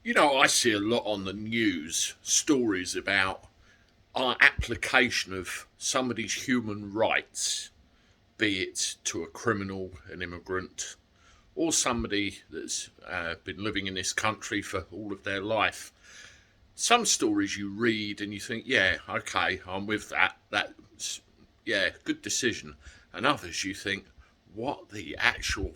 You know, I see a lot on the news stories about our application of somebody's human rights, be it to a criminal, an immigrant, or somebody that's been living in this country for all of their life. Some stories you read and you think, yeah, okay, I'm with that. That's, yeah, good decision. And others you think, what the actual.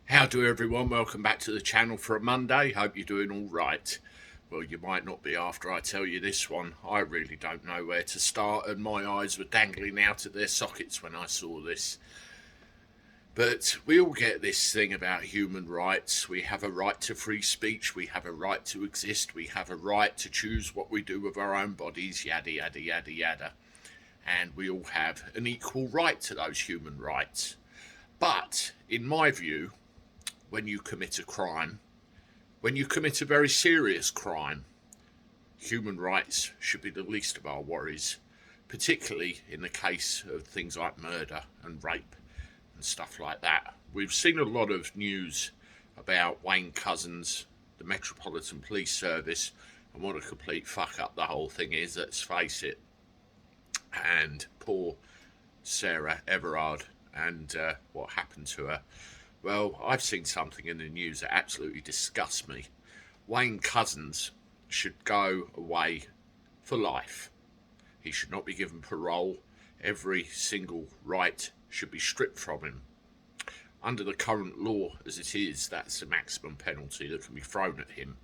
How do everyone? Welcome back to the channel for a Monday. Hope you're doing all right. Well, you might not be after I tell you this one. I really don't know where to start, and my eyes were dangling out of their sockets when I saw this. But we all get this thing about human rights. We have a right to free speech. We have a right to exist. We have a right to choose what we do with our own bodies, yada, yada, yada, yada. And we all have an equal right to those human rights. But, in my view, when you commit a crime, when you commit a very serious crime, human rights should be the least of our worries, particularly in the case of things like murder and rape and stuff like that. We've seen a lot of news about Wayne Couzens, the Metropolitan Police Service, and what a complete fuck up the whole thing is, let's face it. And poor Sarah Everard and what happened to her. Well, I've seen something in the news that absolutely disgusts me. Wayne Couzens should go away for life. He should not be given parole. Every single right should be stripped from him. Under the current law as it is, that's the maximum penalty that can be thrown at him,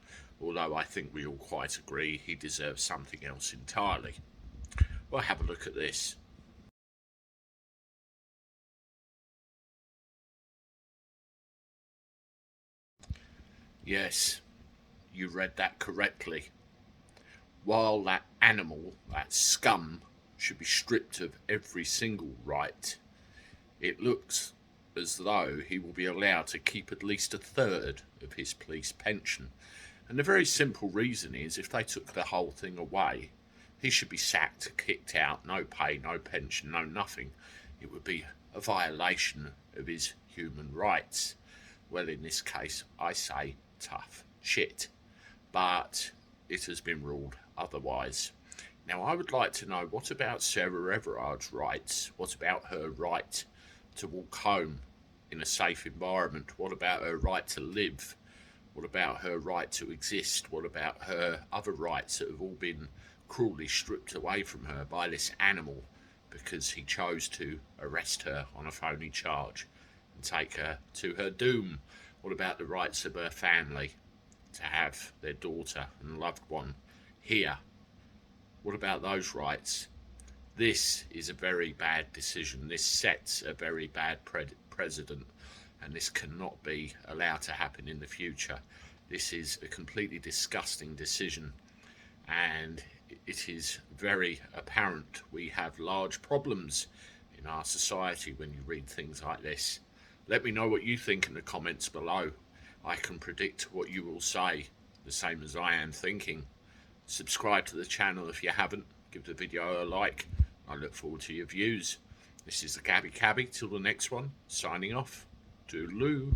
although I think we all quite agree he deserves something else entirely. Well, have a look at this. Yes, you read that correctly. While that animal, that scum, should be stripped of every single right, it looks as though he will be allowed to keep at least a third of his police pension. And the very simple reason is, if they took the whole thing away, he should be sacked, kicked out, no pay, no pension, no nothing. It would be a violation of his human rights. Well, in this case, I say tough shit. But it has been ruled otherwise. Now, I would like to know, what about Sarah Everard's rights? What about her right to walk home in a safe environment? What about her right to live? What about her right to exist? What about her other rights that have all been cruelly stripped away from her by this animal because he chose to arrest her on a phony charge and take her to her doom? What about the rights of her family to have their daughter and loved one here? What about those rights? This is a very bad decision. This sets a very bad precedent, and this cannot be allowed to happen in the future. This is a completely disgusting decision, and it is very apparent we have large problems in our society when you read things like this. Let me know what you think in the comments below. I can predict what you will say, the same as I am thinking. Subscribe to the channel if you haven't. Give the video a like. I look forward to your views. This is the Cabby. Till the next one, signing off. Toodaloo.